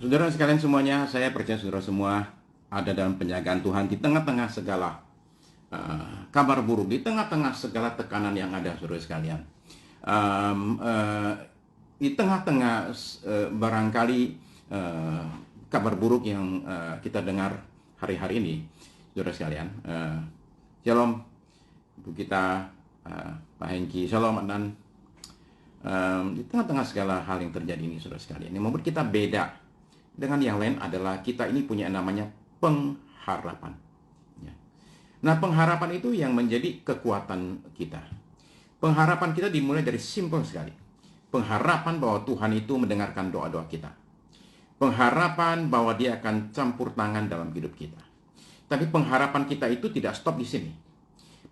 Saudara sekalian semuanya, saya percaya saudara semua ada dalam penjagaan Tuhan di tengah-tengah segala kabar buruk, di tengah-tengah segala tekanan yang ada, saudara sekalian. Um, uh, di tengah-tengah barangkali kabar buruk yang kita dengar hari-hari ini, saudara sekalian. Shalom untuk kita, Pak Hengki. Shalom, dan di tengah-tengah segala hal yang terjadi ini, saudara sekalian, yang membuat kita beda dengan yang lain adalah kita ini punya namanya pengharapan. Nah, pengharapan itu yang menjadi kekuatan kita. Pengharapan kita dimulai dari simpel sekali. Pengharapan bahwa Tuhan itu mendengarkan doa-doa kita. Pengharapan bahwa Dia akan campur tangan dalam hidup kita. Tapi pengharapan kita itu tidak stop di sini.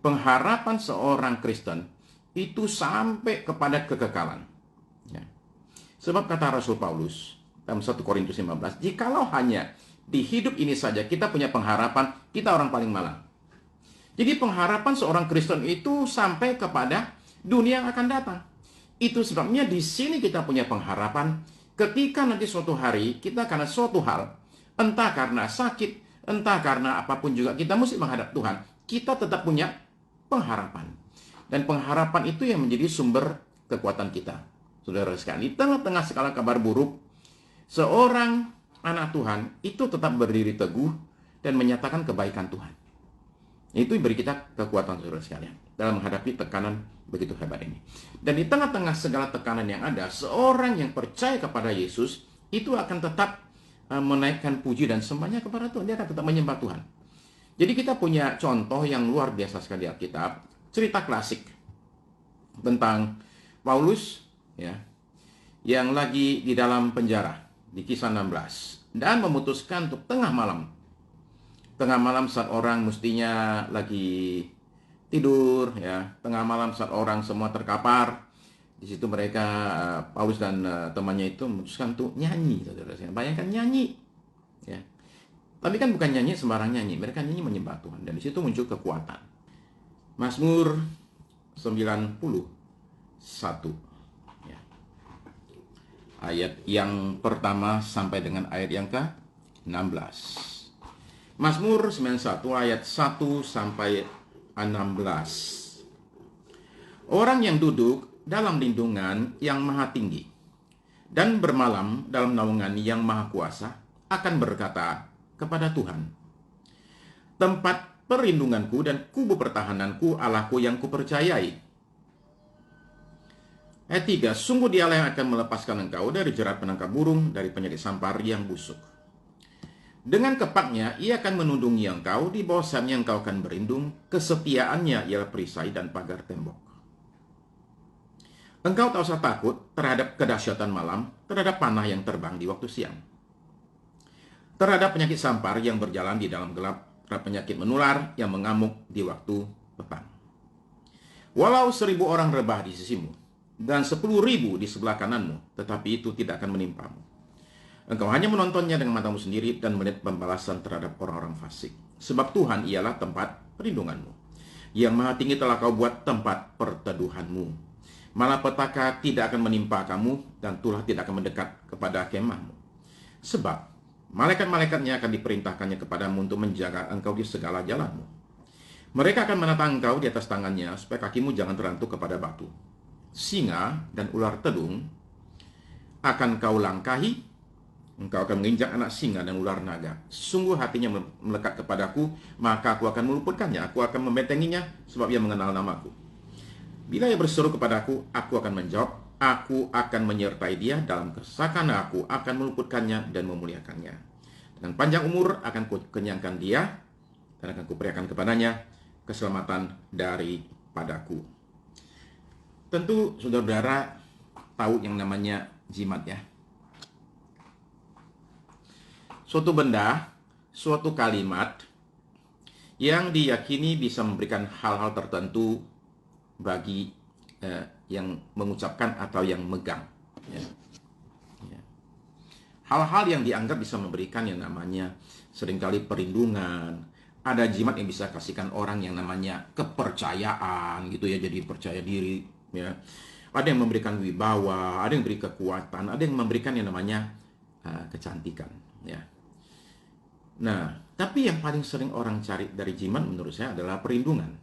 Pengharapan seorang Kristen itu sampai kepada kekekalan. Sebab kata Rasul Paulus dalam 1 Korintus 15, jikalau hanya di hidup ini saja kita punya pengharapan, kita orang paling malang. Jadi pengharapan seorang Kristen itu sampai kepada dunia yang akan datang. Itu sebabnya di sini kita punya pengharapan ketika nanti suatu hari kita karena suatu hal, entah karena sakit, entah karena apapun juga, kita mesti menghadap Tuhan. Kita tetap punya pengharapan. Dan pengharapan itu yang menjadi sumber kekuatan kita. Saudara sekalian, di tengah-tengah segala kabar buruk, seorang anak Tuhan itu tetap berdiri teguh dan menyatakan kebaikan Tuhan. Itu beri kita kekuatan, saudara sekalian, dalam menghadapi tekanan begitu hebat ini. Dan di tengah-tengah segala tekanan yang ada, seorang yang percaya kepada Yesus itu akan tetap menaikkan puji dan sembahnya kepada Tuhan. Dia akan tetap menyembah Tuhan. Jadi kita punya contoh yang luar biasa sekali di Alkitab, cerita klasik tentang Paulus, ya, yang lagi di dalam penjara. Di Kisah 16, dan memutuskan untuk tengah malam saat orang mestinya lagi tidur, ya, tengah malam saat orang semua terkapar, di situ mereka Paulus dan temannya itu memutuskan untuk nyanyi, saudara. Bayangkan nyanyi, ya. Tapi kan bukan nyanyi sembarang nyanyi, mereka nyanyi menyembah Tuhan, dan di situ muncul kekuatan. Mazmur 91, ayat yang pertama sampai dengan ayat yang ke-16. Mazmur 91 ayat 1 sampai 16. Orang yang duduk dalam lindungan yang maha tinggi dan bermalam dalam naungan yang maha kuasa akan berkata kepada Tuhan, tempat perlindunganku dan kubu pertahananku, Allahku yang kupercayai. Ayat 3, sungguh Dialah yang akan melepaskan engkau dari jerat penangkap burung, dari penyakit sampar yang busuk. Dengan kepaknya ia akan menundungi engkau, di bawah sayapnya engkau akan berlindung, kesetiaannya ialah perisai dan pagar tembok. Engkau tak usah takut terhadap kedahsyatan malam, terhadap panah yang terbang di waktu siang, terhadap penyakit sampar yang berjalan di dalam gelap, terhadap penyakit menular yang mengamuk di waktu petang. Walau 1.000 orang rebah di sisimu, dan 10.000 di sebelah kananmu, tetapi itu tidak akan menimpamu. Engkau hanya menontonnya dengan matamu sendiri dan melihat pembalasan terhadap orang-orang fasik. Sebab Tuhan ialah tempat perlindunganmu. Yang maha tinggi telah kau buat tempat perteduhanmu. Malapetaka tidak akan menimpa kamu, dan tulah tidak akan mendekat kepada kemahmu. Sebab malaikat-malaikatnya akan diperintahkannya kepadamu untuk menjaga engkau di segala jalanmu. Mereka akan menatang engkau di atas tangannya, supaya kakimu jangan terantuk kepada batu. Singa dan ular tedung akan kau langkahi, engkau akan menginjak anak singa dan ular naga. Sungguh hatinya melekat kepadaku, maka aku akan meluputkannya, aku akan membentenginya, sebab ia mengenal namaku. Bila ia berseru kepadaku, aku akan menjawab, aku akan menyertai dia, dalam kesesakan aku akan meluputkannya dan memuliakannya. Dengan panjang umur akan kukenyangkan dia, dan akan kuperiakan kepadanya keselamatan daripadaku. Tentu saudara-saudara tahu yang namanya jimat, ya. Suatu benda, suatu kalimat yang diyakini bisa memberikan hal-hal tertentu bagi yang mengucapkan atau yang megang, ya. Hal-hal yang dianggap bisa memberikan yang namanya seringkali perlindungan. Ada jimat yang bisa kasihkan orang yang namanya kepercayaan, gitu ya, jadi percaya diri, ya. Ada yang memberikan wibawa, ada yang memberi kekuatan, ada yang memberikan yang namanya kecantikan, ya. Nah, tapi yang paling sering orang cari dari jimat menurut saya adalah perlindungan.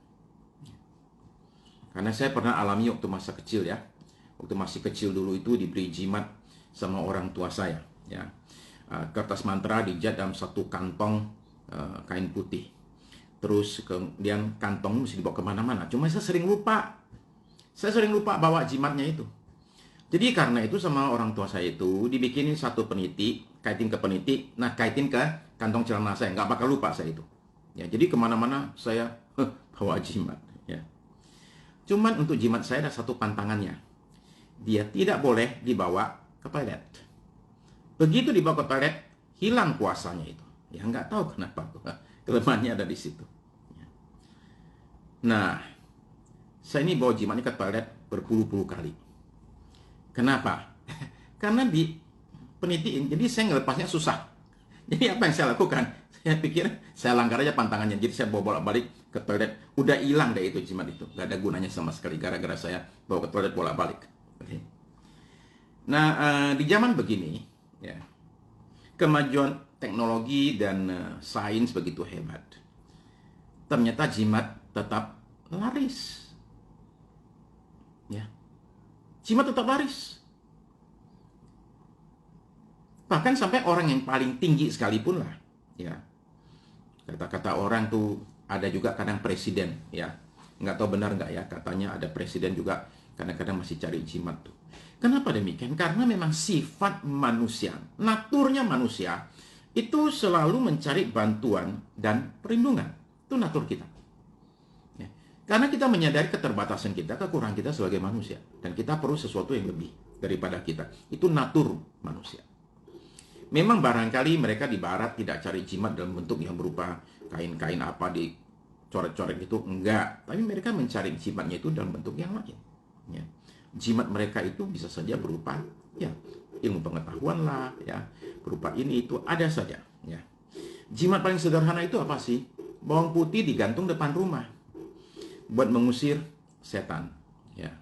Karena saya pernah alami waktu masa kecil, ya. Waktu masih kecil dulu itu diberi jimat sama orang tua saya, ya. Kertas mantra dijat dalam satu kantong kain putih. Terus kemudian kantong mesti dibawa kemana-mana. Cuma saya sering lupa. Saya sering lupa bawa jimatnya itu. Jadi karena itu sama orang tua saya itu dibikinin satu peniti, kaitin ke peniti, nah kaitin ke kantong celana saya, nggak bakal lupa saya itu. Ya, jadi kemana-mana saya bawa jimat. Ya. Cuman untuk jimat saya ada satu pantangannya, dia tidak boleh dibawa ke toilet. Begitu dibawa ke toilet, hilang kuasanya itu. Ya nggak tahu kenapa, kelemahannya ada di situ. Ya. Nah, saya ini bawa jimatnya ke toilet berpuluh-puluh kali. Kenapa? Karena di penitiin, jadi saya ngelepasnya susah. Jadi apa yang saya lakukan? Saya pikir saya langgar aja pantangannya. Jadi saya bawa bolak-balik ke toilet. Udah hilang deh itu jimat itu. Gak ada gunanya sama sekali gara-gara saya bawa ke toilet bolak-balik. Nah, di zaman begini, ya, kemajuan teknologi dan sains begitu hebat. Ternyata jimat tetap laris. Ya. Jimat tetap laris. Bahkan sampai orang yang paling tinggi sekalipun lah, ya. Kata-kata orang tuh ada juga kadang presiden, ya. Nggak tahu benar nggak ya, katanya ada presiden juga kadang-kadang masih cari jimat tuh. Kenapa demikian? Karena memang sifat manusia, naturnya manusia, itu selalu mencari bantuan dan perlindungan. Itu natur kita. Karena kita menyadari keterbatasan kita, kekurangan kita sebagai manusia. Dan kita perlu sesuatu yang lebih daripada kita. Itu natur manusia. Memang barangkali mereka di barat tidak cari jimat dalam bentuk yang berupa kain-kain apa di coret-coret itu. Enggak. Tapi mereka mencari jimatnya itu dalam bentuk yang lain. Ya. Jimat mereka itu bisa saja berupa ya ilmu pengetahuan lah. Ya. Berupa ini itu ada saja. Ya. Jimat paling sederhana itu apa sih? Bawang putih digantung depan rumah buat mengusir setan, ya.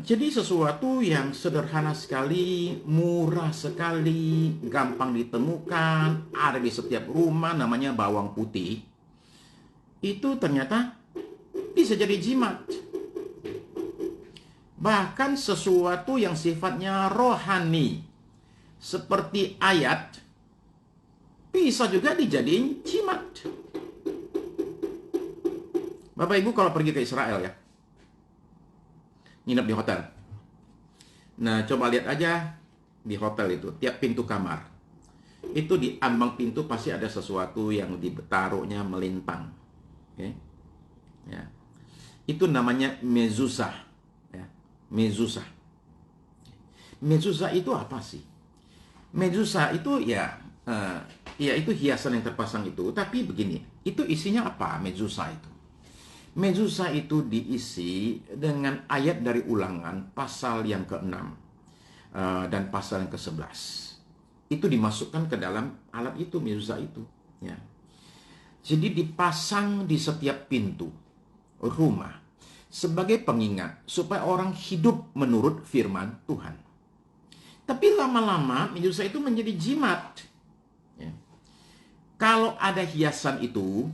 Jadi sesuatu yang sederhana sekali, murah sekali, gampang ditemukan, ada di setiap rumah, namanya bawang putih. Itu ternyata bisa jadi jimat. Bahkan sesuatu yang sifatnya rohani, seperti ayat, bisa juga dijadiin jimat. Bapak Ibu kalau pergi ke Israel ya, nginep di hotel. Nah, coba lihat aja di hotel itu, tiap pintu kamar. Itu di ambang pintu pasti ada sesuatu yang ditaruhnya melintang. Oke? Ya. Itu namanya mezuzah. Ya. Mezuzah. Mezuzah itu apa sih? Mezuzah itu ya itu hiasan yang terpasang itu. Tapi begini, itu isinya apa mezuzah itu? Mezuzah itu diisi dengan ayat dari Ulangan pasal yang ke-6 dan pasal yang ke-11. Itu dimasukkan ke dalam alat itu, mezuzah itu. Ya. Jadi dipasang di setiap pintu rumah sebagai pengingat supaya orang hidup menurut firman Tuhan. Tapi lama-lama mezuzah itu menjadi jimat. Ya. Kalau ada hiasan itu,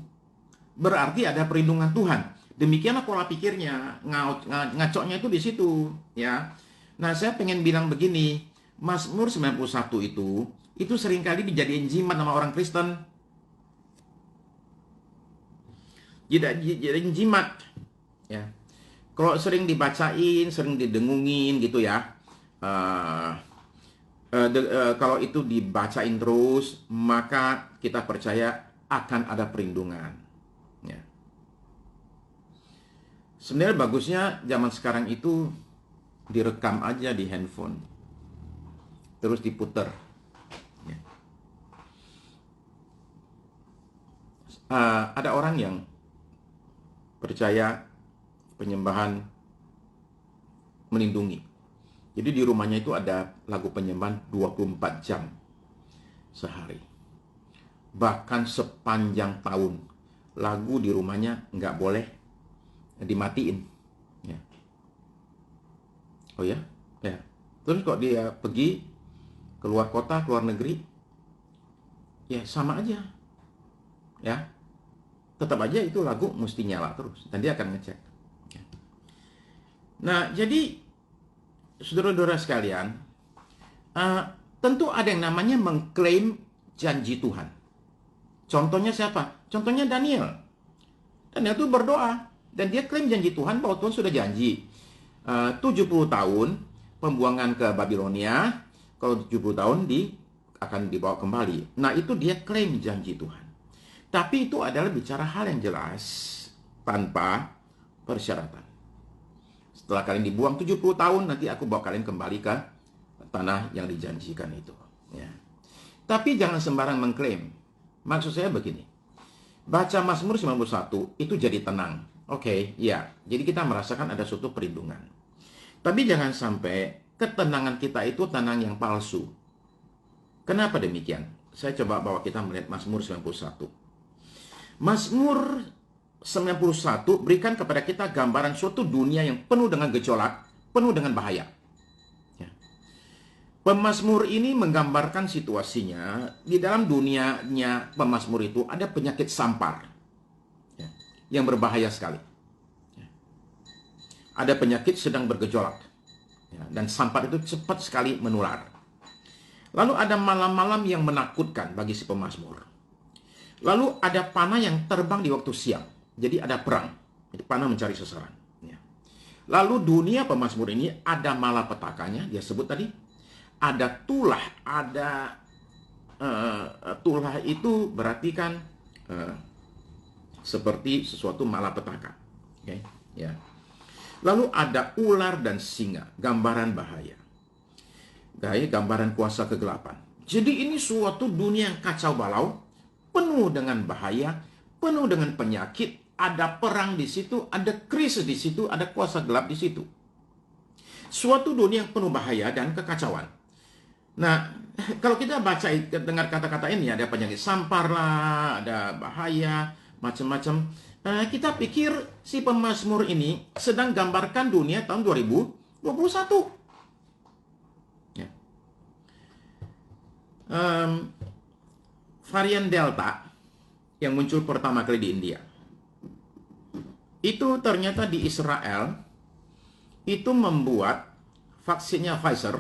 berarti ada perlindungan Tuhan. Demikianlah pola pikirnya, ngacoknya itu di situ, ya. Nah, saya pengen bilang begini, Mazmur 91 itu seringkali dijadiin jimat sama orang Kristen. Jadiin jimat, ya. Kalau sering dibacain, sering didengungin gitu ya. Kalau itu dibacain terus, maka kita percaya akan ada perlindungan. Ya. Sebenarnya bagusnya zaman sekarang itu direkam aja di handphone, terus diputer. Ya. Ada orang yang percaya penyembahan melindungi. Jadi di rumahnya itu ada lagu penyembahan 24 jam sehari. Bahkan sepanjang tahun lagu di rumahnya nggak boleh dimatiin. Ya. Oh ya? Ya. Terus kok dia pergi keluar kota, keluar negeri, ya sama aja. Ya, tetap aja itu lagu mesti nyala terus dan dia akan ngecek. Nah, jadi saudara-saudara sekalian, tentu ada yang namanya mengklaim janji Tuhan. Contohnya siapa? Contohnya Daniel. Daniel itu berdoa dan dia klaim janji Tuhan bahwa Tuhan sudah janji 70 tahun pembuangan ke Babilonia, kalau 70 tahun akan dibawa kembali. Nah, itu dia klaim janji Tuhan. Tapi itu adalah bicara hal yang jelas tanpa persyaratan. Setelah kalian dibuang 70 tahun, nanti aku bawa kalian kembali ke tanah yang dijanjikan itu. Ya. Tapi jangan sembarang mengklaim. Maksud saya begini. Baca Mazmur 91 itu jadi tenang. Oke, ya. Jadi kita merasakan ada suatu perlindungan. Tapi jangan sampai ketenangan kita itu tenang yang palsu. Kenapa demikian? Saya coba bawa kita melihat Mazmur 91. Mazmur 91 berikan kepada kita gambaran suatu dunia yang penuh dengan gejolak, penuh dengan bahaya. Ya. Pemazmur ini menggambarkan situasinya di dalam dunianya pemazmur itu ada penyakit sampar ya, yang berbahaya sekali. Ya. Ada penyakit sedang bergejolak ya, dan sampar itu cepat sekali menular. Lalu ada malam-malam yang menakutkan bagi si pemazmur. Lalu ada panah yang terbang di waktu siang. Jadi ada perang. Jadi panah mencari sasaran. Ya. Lalu dunia pemazmur ini ada malapetakanya. Dia sebut tadi. Ada tulah. Ada tulah itu berarti kan seperti sesuatu malapetaka. Okay? Ya. Lalu ada ular dan singa. Gambaran bahaya. Gambaran kuasa kegelapan. Jadi ini suatu dunia yang kacau balau. Penuh dengan bahaya, penuh dengan penyakit, ada perang di situ, ada krisis di situ, ada kuasa gelap di situ. Suatu dunia yang penuh bahaya dan kekacauan. Nah, kalau kita baca, dengar kata-kata ini, ada penyakit sampar lah, ada bahaya, macam-macam. Kita pikir si pemazmur ini sedang gambarkan dunia tahun 2021. Ya. Varian Delta yang muncul pertama kali di India. Itu ternyata di Israel itu membuat vaksinnya Pfizer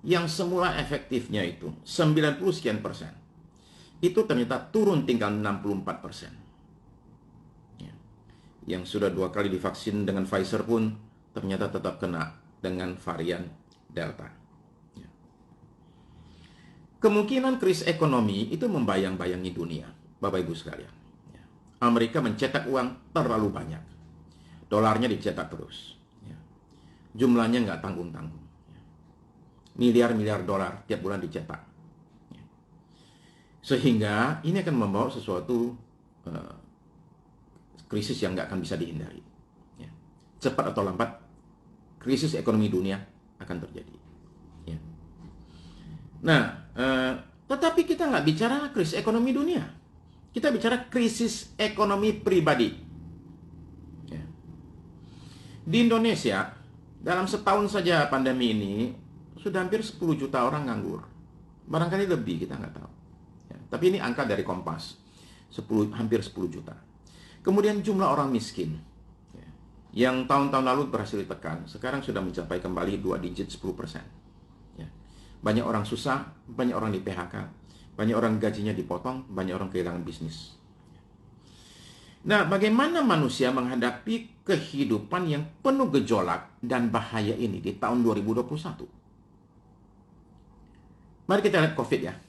yang semula efektifnya itu 90 sekian persen. Itu ternyata turun tinggal 64%. Ya. Yang sudah 2 kali divaksin dengan Pfizer pun ternyata tetap kena dengan varian Delta. Kemungkinan krisis ekonomi itu membayang-bayangi dunia, Bapak Ibu sekalian. Amerika mencetak uang terlalu banyak. Dolarnya dicetak terus. Jumlahnya nggak tanggung-tanggung. Miliar-miliar dolar tiap bulan dicetak. Sehingga ini akan membawa sesuatu krisis yang nggak akan bisa dihindari. Cepat atau lambat, krisis ekonomi dunia akan terjadi. Nah, tetapi kita nggak bicara krisis ekonomi dunia. Kita bicara krisis ekonomi pribadi. Ya. Di Indonesia, dalam setahun saja pandemi ini, sudah hampir 10 juta orang nganggur. Barangkali lebih, kita nggak tahu. Ya. Tapi ini angka dari Kompas. Hampir 10 juta. Kemudian jumlah orang miskin. Ya. Yang tahun-tahun lalu berhasil ditekan, sekarang sudah mencapai kembali 2 digit 10%. Banyak orang susah, banyak orang di PHK, banyak orang gajinya dipotong, banyak orang kehilangan bisnis. Nah, bagaimana manusia menghadapi kehidupan yang penuh gejolak dan bahaya ini di tahun 2021? Mari kita lihat COVID ya.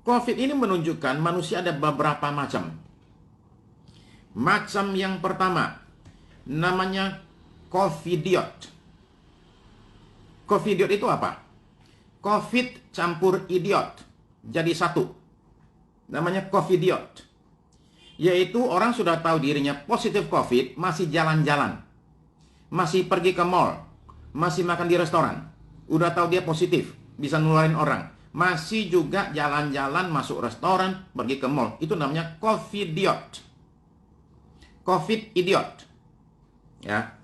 COVID ini menunjukkan manusia ada beberapa macam. Macam yang pertama, namanya COVIDiot. COVIDiot itu apa? COVID campur idiot jadi satu. Namanya COVIDiot. Yaitu orang sudah tahu dirinya positif COVID, masih jalan-jalan, masih pergi ke mall, masih makan di restoran. Udah tahu dia positif, bisa nularin orang. Masih juga jalan-jalan, masuk restoran, pergi ke mall. Itu namanya COVIDiot. COVID-idiot. Ya.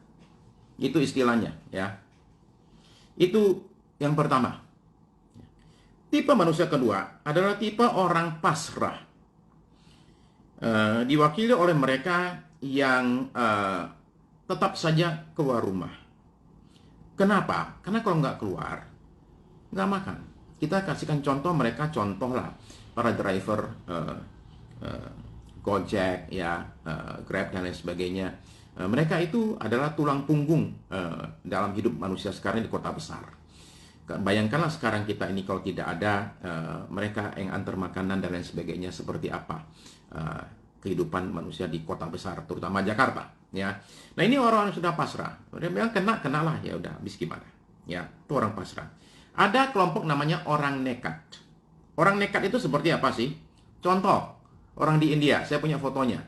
Itu istilahnya, ya. Itu yang pertama. Tipe manusia kedua adalah tipe orang pasrah. Diwakili oleh mereka yang tetap saja keluar rumah. Kenapa? Karena kalau nggak keluar, nggak makan. Kita kasihkan contoh mereka, contoh lah para driver Gojek, ya, Grab dan lain sebagainya. Mereka itu adalah tulang punggung dalam hidup manusia sekarang di kota besar. Bayangkanlah sekarang kita ini kalau tidak ada mereka yang antar makanan dan lain sebagainya, seperti apa kehidupan manusia di kota besar, terutama Jakarta. Ya, nah ini orang yang sudah pasrah. Dia bilang kenalah, ya udah, habis gimana? Ya, itu orang pasrah. Ada kelompok namanya orang nekat. Orang nekat itu seperti apa sih? Contoh, orang di India, saya punya fotonya.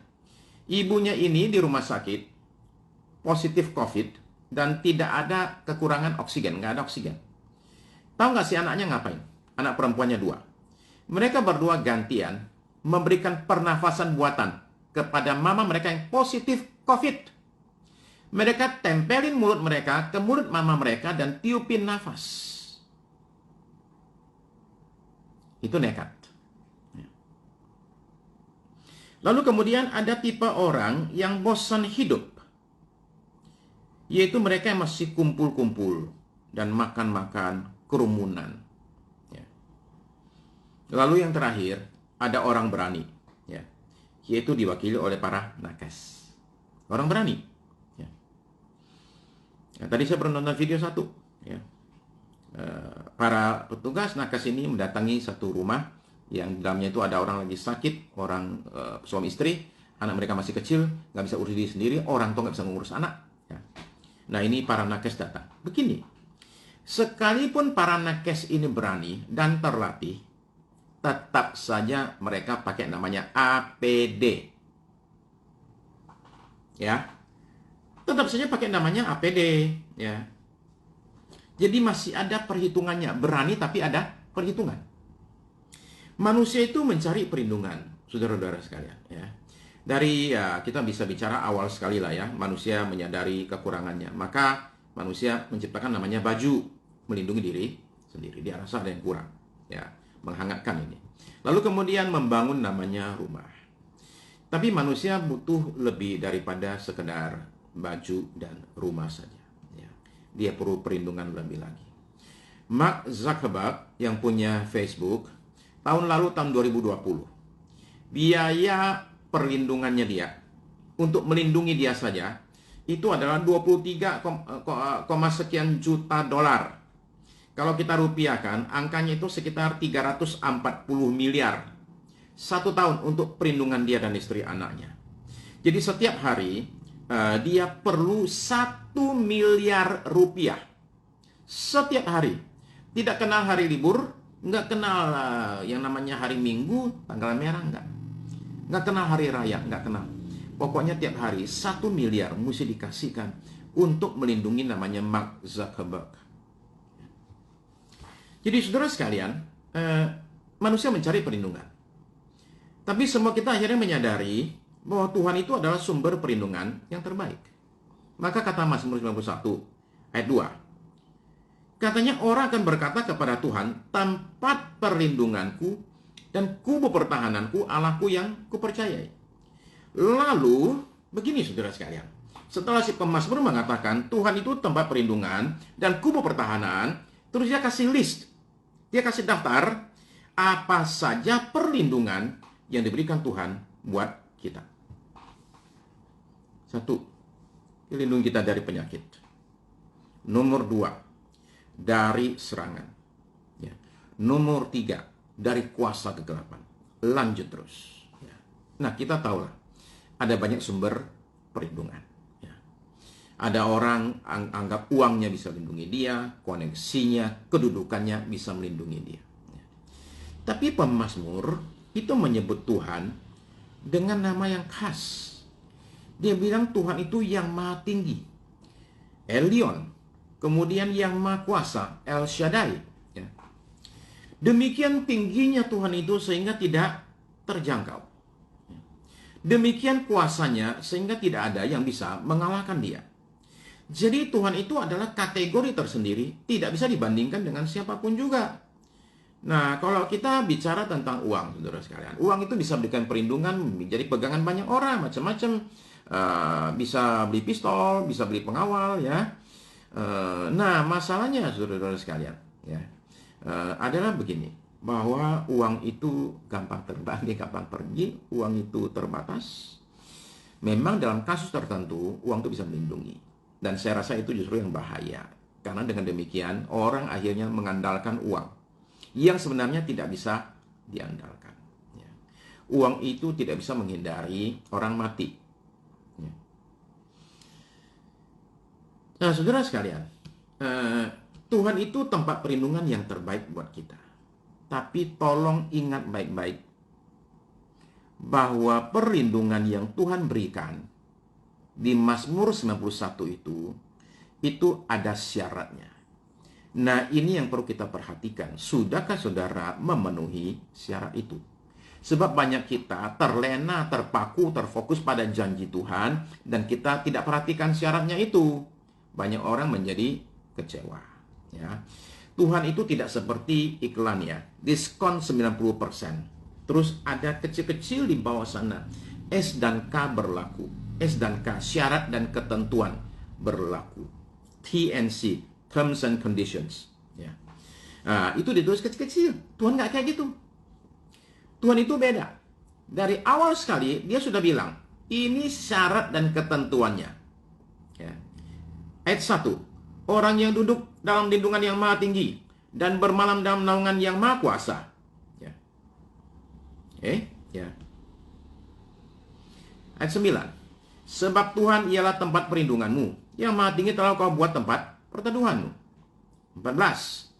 Ibunya ini di rumah sakit, positif COVID, dan tidak ada kekurangan oksigen, nggak ada oksigen. Tahu nggak si anaknya ngapain? Anak perempuannya 2. Mereka berdua gantian memberikan pernafasan buatan kepada mama mereka yang positif COVID. Mereka tempelin mulut mereka ke mulut mama mereka dan tiupin nafas. Itu nekat. Lalu kemudian ada tipe orang yang bosan hidup, yaitu mereka yang masih kumpul-kumpul dan makan-makan, kerumunan. Ya. Lalu yang terakhir, ada orang berani, ya, yaitu diwakili oleh para nakes. Orang berani. Ya. Nah, tadi saya pernah nonton video satu. Ya. Para petugas nakes ini mendatangi satu rumah yang dalamnya itu ada orang lagi sakit, orang suami istri, anak mereka masih kecil, nggak bisa urus diri sendiri, orang tua nggak bisa mengurus anak. Ya. Nah ini para nakes datang. Begini, sekalipun para nakes ini berani dan terlatih, tetap saja mereka pakai namanya APD. Ya, tetap saja pakai namanya APD. Ya, jadi masih ada perhitungannya. Berani tapi ada perhitungan. Manusia itu mencari perlindungan, saudara-saudara sekalian. Ya. Dari kita bisa bicara awal sekali lah ya, manusia menyadari kekurangannya. Maka manusia menciptakan namanya baju, melindungi diri sendiri. Dia rasa ada yang kurang, ya, menghangatkan ini. Lalu kemudian membangun namanya rumah. Tapi manusia butuh lebih daripada sekedar baju dan rumah saja. Ya. Dia perlu perlindungan lebih lagi. Mark Zuckerberg yang punya Facebook, tahun lalu, tahun 2020, biaya perlindungannya dia untuk melindungi dia saja itu adalah 23, sekian juta dolar. Kalau kita rupiahkan, angkanya itu sekitar 340 miliar. 1 tahun untuk perlindungan dia dan istri anaknya. Jadi setiap hari dia perlu 1 miliar rupiah. Setiap hari. Tidak kenal hari libur, nggak kenal yang namanya hari Minggu, tanggal merah, nggak kenal hari raya, nggak kenal. Pokoknya tiap hari 1 miliar mesti dikasihkan untuk melindungi namanya Mark Zuckerberg. Jadi saudara sekalian, manusia mencari perlindungan. Tapi semua kita akhirnya menyadari bahwa Tuhan itu adalah sumber perlindungan yang terbaik. Maka kata Mazmur 91 ayat 2, katanya orang akan berkata kepada Tuhan, tempat perlindunganku dan kubu pertahananku, Allahku yang kupercayai. Lalu, begini saudara sekalian, setelah si pemazmur mengatakan Tuhan itu tempat perlindungan dan kubu pertahanan, terus dia kasih list, dia kasih daftar apa saja perlindungan yang diberikan Tuhan buat kita. 1, melindungi kita dari penyakit. Nomor 2, dari serangan. Ya. Nomor 3, dari kuasa kegelapan. Lanjut terus. Ya. Nah, kita tahulah, ada banyak sumber perlindungan. Ya. Ada orang anggap uangnya bisa melindungi dia, koneksinya, kedudukannya bisa melindungi dia. Ya. Tapi pemazmur itu menyebut Tuhan dengan nama yang khas. Dia bilang Tuhan itu yang maha tinggi, Elyon. Kemudian yang maha kuasa, El Shaddai. Ya. Demikian tingginya Tuhan itu sehingga tidak terjangkau. Demikian kuasanya sehingga tidak ada yang bisa mengalahkan dia. Jadi Tuhan itu adalah kategori tersendiri, tidak bisa dibandingkan dengan siapapun juga. Nah, kalau kita bicara tentang uang, saudara sekalian, uang itu bisa berikan perlindungan, menjadi pegangan banyak orang, macam-macam. Bisa beli pistol, bisa beli pengawal, ya. Nah, masalahnya, saudara-saudara sekalian, ya, adalah begini, bahwa uang itu gampang terbang, gampang pergi, uang itu terbatas. Memang dalam kasus tertentu, uang itu bisa melindungi. Dan saya rasa itu justru yang bahaya. Karena dengan demikian, orang akhirnya mengandalkan uang yang sebenarnya tidak bisa diandalkan. Ya. Uang itu tidak bisa menghindari orang mati. Ya. Nah, saudara sekalian, Tuhan itu tempat perlindungan yang terbaik buat kita. Tapi tolong ingat baik-baik bahwa perlindungan yang Tuhan berikan di Mazmur 91 itu ada syaratnya. Nah, ini yang perlu kita perhatikan. Sudahkah saudara memenuhi syarat itu? Sebab banyak kita terlena, terpaku, terfokus pada janji Tuhan, dan kita tidak perhatikan syaratnya itu. Banyak orang menjadi kecewa. Ya. Tuhan itu tidak seperti iklan, ya. Diskon 90%. Terus ada kecil-kecil di bawah sana. S dan K berlaku. S dan K, syarat dan ketentuan berlaku. TNC, Terms and Conditions. Ya. Nah, itu ditulis kecil-kecil. Tuhan nggak kayak gitu. Tuhan itu beda. Dari awal sekali, dia sudah bilang, ini syarat dan ketentuannya. Ya. Ayat 1. Orang yang duduk dalam lindungan yang maha tinggi dan bermalam dalam naungan yang maha kuasa. Ya. Ya. Ayat 9. Sebab Tuhan ialah tempat perlindunganmu, yang maha tinggi telah kau buat tempat perteduhanmu. 14.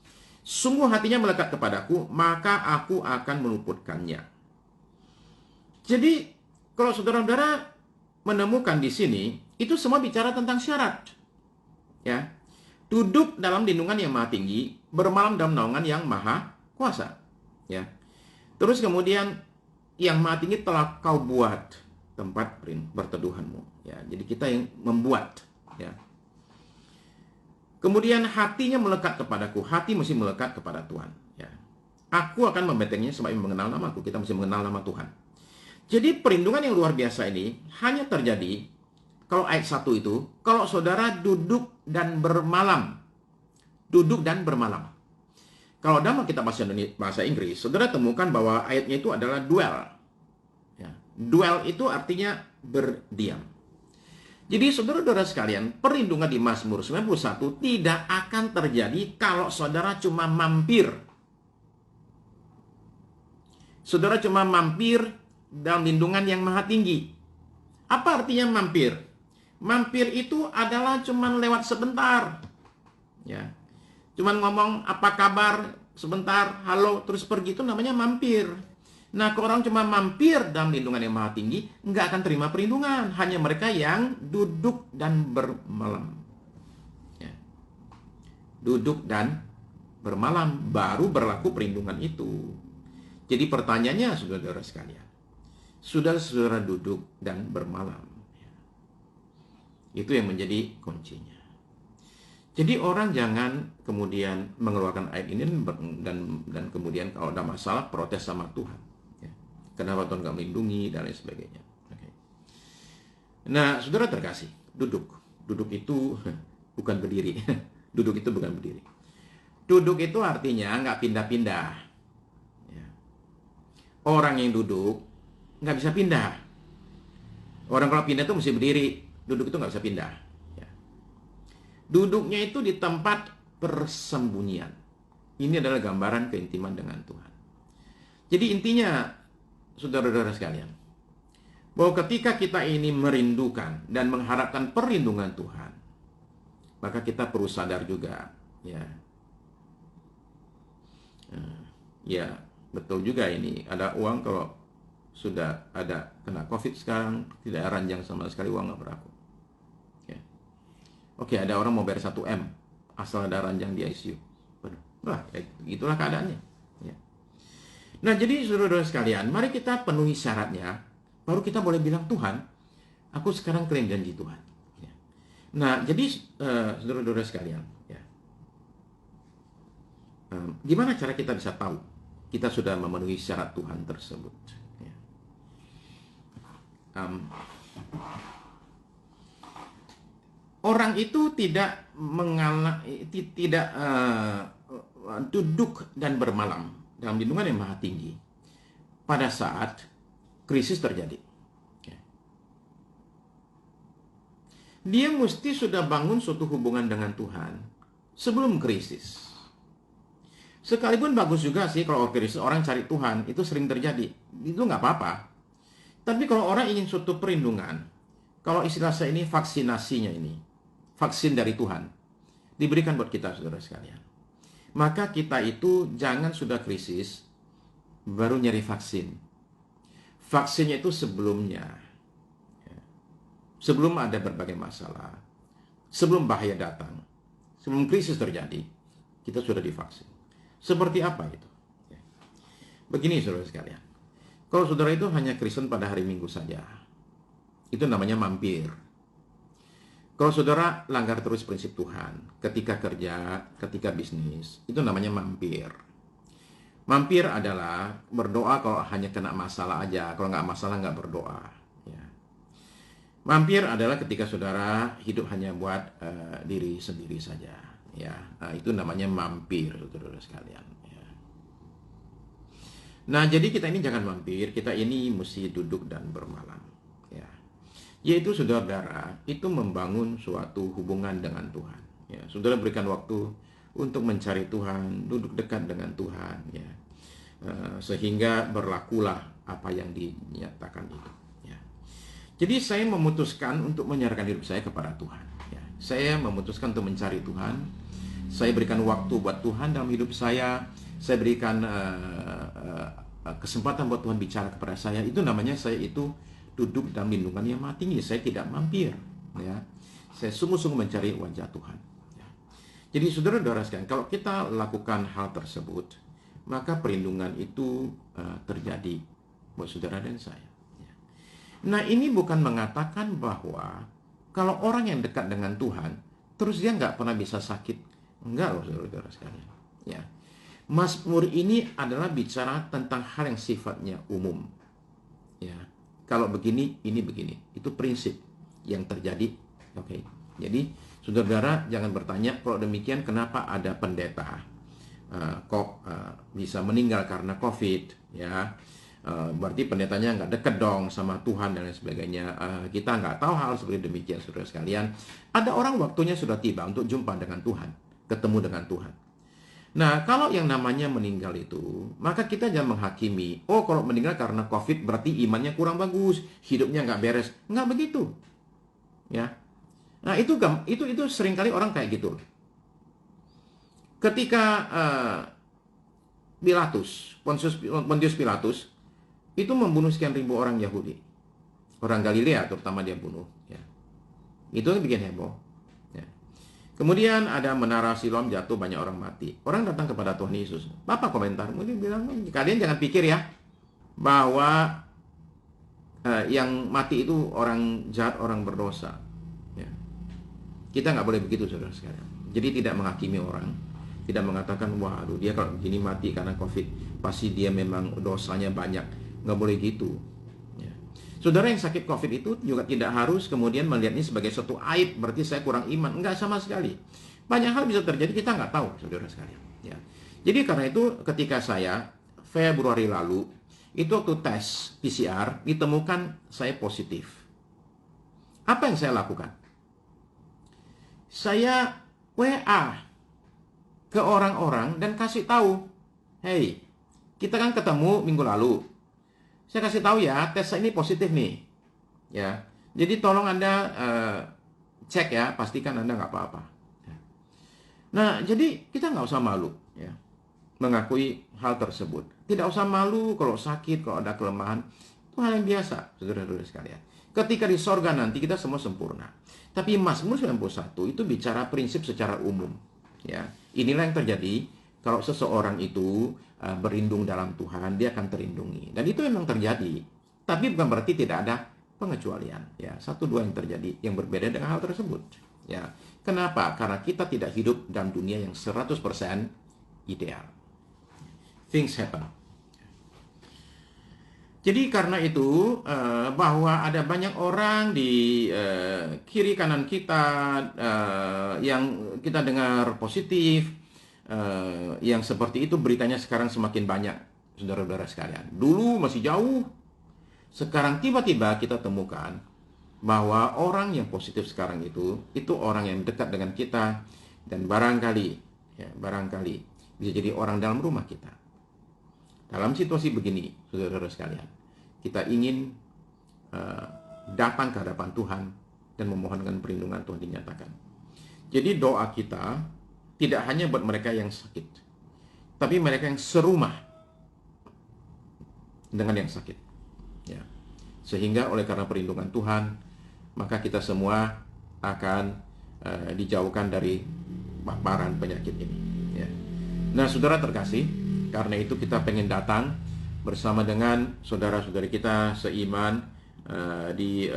Sungguh hatinya melekat kepadaku, maka aku akan meluputkannya. Jadi, kalau saudara-saudara menemukan di sini, itu semua bicara tentang syarat. Ya. Duduk dalam lindungan yang maha tinggi, bermalam dalam naungan yang maha kuasa. Ya. Terus kemudian, yang maha tinggi telah kau buat tempat perteduhanmu. Ya. Jadi kita yang membuat. Ya. Kemudian hatinya melekat kepadaku. Hati mesti melekat kepada Tuhan. Ya. Aku akan membentengnya sebab mengenal namaku. Kita mesti mengenal nama Tuhan. Jadi perlindungan yang luar biasa ini hanya terjadi kalau ayat 1 itu, kalau saudara duduk dan bermalam. Duduk dan bermalam. Kalau dalam kita bahasa Inggris, saudara temukan bahwa ayatnya itu adalah dwell. Ya. Dwell itu artinya berdiam. Jadi saudara-saudara sekalian, perlindungan di Mazmur 91 tidak akan terjadi kalau saudara cuma mampir. Saudara cuma mampir dalam lindungan yang maha tinggi. Apa artinya mampir? Mampir itu adalah cuma lewat sebentar. Ya. Cuman ngomong apa kabar sebentar, halo, terus pergi, itu namanya mampir. Nah, kalau orang cuma mampir dalam lindungan yang maha tinggi, nggak akan terima perlindungan. Hanya mereka yang duduk dan bermalam. Ya. Duduk dan bermalam, baru berlaku perlindungan itu. Jadi pertanyaannya, saudara-saudara sekalian, sudah saudara duduk dan bermalam? Ya. Itu yang menjadi kuncinya. Jadi orang jangan kemudian mengeluarkan ayat ini dan kemudian kalau ada masalah protes sama Tuhan. Kenapa Tuhan nggak melindungi, dan lain sebagainya. Okay. Nah, saudara terkasih, duduk. Duduk itu bukan berdiri. Duduk itu bukan berdiri. Duduk itu artinya nggak pindah-pindah. Ya. Orang yang duduk nggak bisa pindah. Orang kalau pindah itu mesti berdiri. Duduk itu nggak bisa pindah. Ya. Duduknya itu di tempat persembunyian. Ini adalah gambaran keintiman dengan Tuhan. Jadi intinya, saudara-saudara sekalian, bahwa ketika kita ini merindukan dan mengharapkan perlindungan Tuhan, maka kita perlu sadar juga, ya betul juga ini, ada uang kalau sudah ada kena COVID sekarang, tidak ada ranjang sama sekali, uang nggak berlaku. Ya. Oke, ada orang mau bayar 1M, asal ada ranjang di ICU. Wah, itulah keadaannya. Nah, jadi saudara-saudara sekalian, mari kita penuhi syaratnya, baru kita boleh bilang, Tuhan, aku sekarang klaim janji Tuhan. Ya. Nah, jadi saudara-saudara sekalian, ya, gimana cara kita bisa tahu kita sudah memenuhi syarat Tuhan tersebut. Ya. Orang itu tidak duduk dan bermalam dalam lindungan yang maha tinggi pada saat krisis terjadi. Ya. Dia mesti sudah bangun suatu hubungan dengan Tuhan sebelum krisis. Sekalipun bagus juga sih kalau krisis orang cari Tuhan, itu sering terjadi. Itu nggak apa-apa. Tapi kalau orang ingin suatu perlindungan, kalau istilah saya ini vaksinasinya ini, vaksin dari Tuhan, diberikan buat kita saudara sekalian. Maka kita itu jangan sudah krisis, baru nyari vaksin. Vaksinnya itu sebelumnya. Sebelum ada berbagai masalah. Sebelum bahaya datang. Sebelum krisis terjadi, kita sudah divaksin. Seperti apa itu? Begini saudara sekalian. Kalau saudara itu hanya Kristen pada hari Minggu saja, itu namanya mampir. Kalau saudara langgar terus prinsip Tuhan, ketika kerja, ketika bisnis, itu namanya mampir. Mampir adalah berdoa kalau hanya kena masalah aja, kalau nggak masalah nggak berdoa. Ya. Mampir adalah ketika saudara hidup hanya buat diri sendiri saja. Ya, nah, itu namanya mampir, saudara sekalian. Ya. Nah, jadi kita ini jangan mampir, kita ini mesti duduk dan bermalam. Ya. Yaitu saudara, itu membangun suatu hubungan dengan Tuhan. Ya, saudara berikan waktu untuk mencari Tuhan, duduk dekat dengan Tuhan, ya, sehingga berlakulah apa yang dinyatakan itu. Ya. Jadi saya memutuskan untuk menyerahkan hidup saya kepada Tuhan. Ya. Saya memutuskan untuk mencari Tuhan. Saya berikan waktu buat Tuhan dalam hidup saya. Saya berikan kesempatan buat Tuhan bicara kepada saya. Itu namanya saya itu duduk dalam lindungan yang maha tinggi. Saya tidak mampir, ya. Saya sungguh-sungguh mencari wajah Tuhan. Ya. Jadi saudara-saudara sekalian, kalau kita lakukan hal tersebut, maka perlindungan itu terjadi buat saudara dan saya. Ya. Nah, ini bukan mengatakan bahwa kalau orang yang dekat dengan Tuhan, terus dia nggak pernah bisa sakit. Enggak loh saudara-saudara sekalian. Ya. Mazmur ini adalah bicara tentang hal yang sifatnya umum. Ya. Kalau begini, ini begini. Itu prinsip yang terjadi. Oke. Jadi, saudara-saudara jangan bertanya, kalau demikian kenapa ada pendeta kok bisa meninggal karena COVID, ya. Berarti pendetanya nggak dekat dong sama Tuhan dan lain sebagainya. Kita nggak tahu hal seperti demikian, saudara sekalian. Ada orang waktunya sudah tiba untuk jumpa dengan Tuhan, ketemu dengan Tuhan. Nah, kalau yang namanya meninggal itu, maka kita jangan menghakimi, oh kalau meninggal karena COVID berarti imannya kurang bagus, hidupnya nggak beres. Nggak begitu. Ya. Nah, itu seringkali orang kayak gitu. Ketika Pontius Pilatus itu membunuh sekian ribu orang Yahudi. Orang Galilea terutama dia bunuh. Ya. Itu yang bikin heboh. Ya. Kemudian ada menara Siloam jatuh, banyak orang mati. Orang datang kepada Tuhan Yesus. Bapak komentar, mungkin bilang, kalian jangan pikir ya bahwa yang mati itu orang jahat, orang berdosa. Ya. Kita nggak boleh begitu, saudara sekalian. Jadi tidak menghakimi orang. Tidak mengatakan, waduh dia kalau begini mati karena COVID, pasti dia memang dosanya banyak. Nggak boleh gitu. Ya. Saudara yang sakit COVID itu juga tidak harus kemudian melihat ini sebagai suatu aib, berarti saya kurang iman. Enggak sama sekali. Banyak hal bisa terjadi, kita nggak tahu, saudara sekalian. Ya. Jadi karena itu ketika saya Februari lalu, itu waktu tes PCR, ditemukan saya positif. Apa yang saya lakukan? Saya WA ke orang-orang dan kasih tahu, hey, kita kan ketemu minggu lalu. Saya kasih tahu ya, tes saya ini positif nih. Ya, jadi tolong Anda cek ya, pastikan Anda nggak apa-apa. Nah, jadi kita nggak usah malu, ya, mengakui hal tersebut. Tidak usah malu kalau sakit, kalau ada kelemahan. Itu hal yang biasa, saudara-saudara sekalian. Ketika di sorga nanti kita semua sempurna. Tapi Mazmur 91 itu bicara prinsip secara umum. Ya, inilah yang terjadi kalau seseorang itu berlindung dalam Tuhan, dia akan terlindungi. Dan itu memang terjadi. Tapi bukan berarti tidak ada pengecualian. Ya, satu dua yang terjadi yang berbeda dengan hal tersebut. Ya, kenapa? Karena kita tidak hidup dalam dunia yang 100% ideal. Things happen. Jadi karena itu bahwa ada banyak orang di kiri kanan kita yang kita dengar positif, yang seperti itu beritanya sekarang semakin banyak, saudara-saudara sekalian. Dulu masih jauh, sekarang tiba-tiba kita temukan bahwa orang yang positif sekarang itu orang yang dekat dengan kita dan barangkali, ya, barangkali bisa jadi orang dalam rumah kita. Dalam situasi begini, saudara-saudara sekalian, kita ingin datang ke hadapan Tuhan dan memohonkan perlindungan Tuhan dinyatakan. Jadi doa kita tidak hanya buat mereka yang sakit, tapi mereka yang serumah dengan yang sakit. Ya. Sehingga oleh karena perlindungan Tuhan, maka kita semua akan dijauhkan dari paparan penyakit ini. Ya. Nah, saudara terkasih, karena itu kita pengen datang bersama dengan saudara-saudari kita seiman di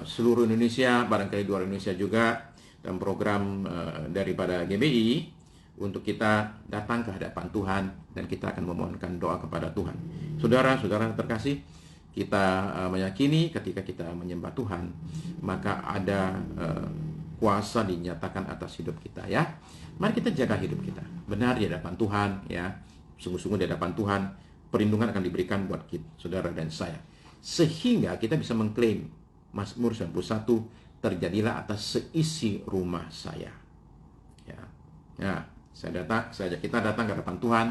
seluruh Indonesia, barangkali di luar Indonesia juga, dan program daripada GBI untuk kita datang ke hadapan Tuhan dan kita akan memohonkan doa kepada Tuhan. Saudara-saudara terkasih, kita meyakini ketika kita menyembah Tuhan, maka ada kuasa dinyatakan atas hidup kita, ya. Mari kita jaga hidup kita benar di hadapan Tuhan, ya. Sungguh-sungguh di hadapan Tuhan, perlindungan akan diberikan buat kita, saudara dan saya. Sehingga kita bisa mengklaim Mazmur 91, terjadilah atas seisi rumah saya. Ya. Nah, kita datang ke hadapan Tuhan.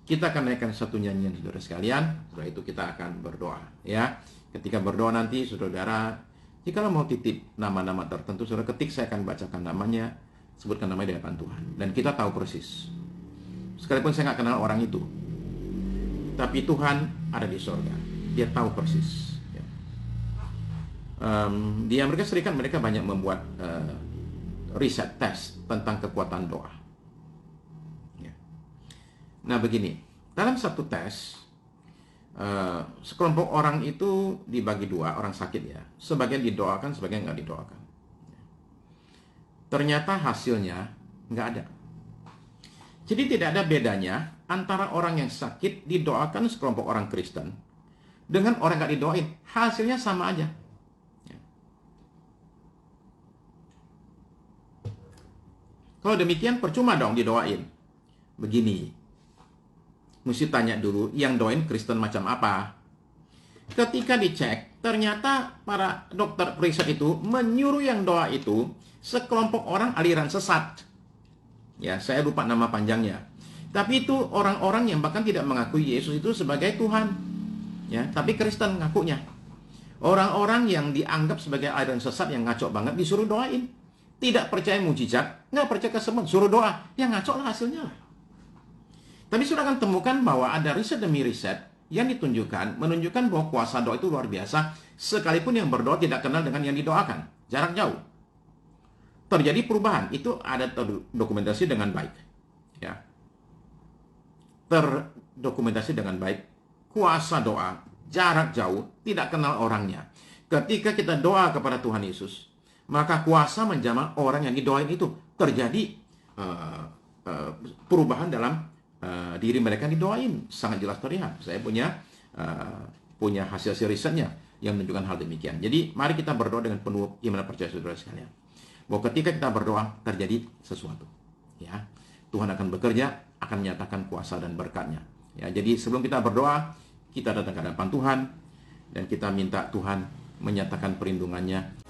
Kita akan naikkan satu nyanyian, saudara sekalian. Setelah itu kita akan berdoa, ya. Ketika berdoa nanti, saudara, jika mau titip nama-nama tertentu, saudara ketik, saya akan bacakan namanya, sebutkan namanya di hadapan Tuhan. Dan kita tahu persis. Sekalipun saya nggak kenal orang itu, tapi Tuhan ada di sorga. Dia tahu persis. Ya. Di Amerika Serikat mereka banyak membuat riset tes tentang kekuatan doa. Ya. Nah begini, dalam satu tes, sekelompok orang itu dibagi dua, orang sakit ya. Sebagian didoakan, sebagian nggak didoakan. Ternyata hasilnya nggak ada. Jadi tidak ada bedanya antara orang yang sakit didoakan sekelompok orang Kristen dengan orang nggak didoain. Hasilnya sama aja. Kalau demikian percuma dong didoain. Begini, mesti tanya dulu yang doain Kristen macam apa. Ketika dicek, ternyata para dokter riset itu menyuruh yang doa itu sekelompok orang aliran sesat. Ya, saya lupa nama panjangnya. Tapi itu orang-orang yang bahkan tidak mengakui Yesus itu sebagai Tuhan. Ya, tapi Kristen ngakunya. Orang-orang yang dianggap sebagai aliran sesat yang ngaco banget disuruh doain. Tidak percaya mujizat, nggak percaya kesembuhan, suruh doa. Ya ngaco lah hasilnya lah. Tapi sudah akan temukan bahwa ada riset demi riset yang menunjukkan bahwa kuasa doa itu luar biasa, sekalipun yang berdoa tidak kenal dengan yang didoakan. Jarak jauh. Terjadi perubahan, itu ada terdokumentasi dengan baik. Ya. Terdokumentasi dengan baik. Kuasa doa, jarak jauh, tidak kenal orangnya. Ketika kita doa kepada Tuhan Yesus, maka kuasa menjamah orang yang didoain itu. Terjadi perubahan dalam diri mereka yang didoain. Sangat jelas terlihat. Saya punya hasil risetnya yang menunjukkan hal demikian. Jadi mari kita berdoa dengan penuh iman dan percaya, saudara sekalian, bahwa ketika kita berdoa terjadi sesuatu, ya. Tuhan akan bekerja, akan menyatakan kuasa dan berkat-Nya. Ya, jadi sebelum kita berdoa, kita datang ke hadapan Tuhan dan kita minta Tuhan menyatakan perlindungan-Nya.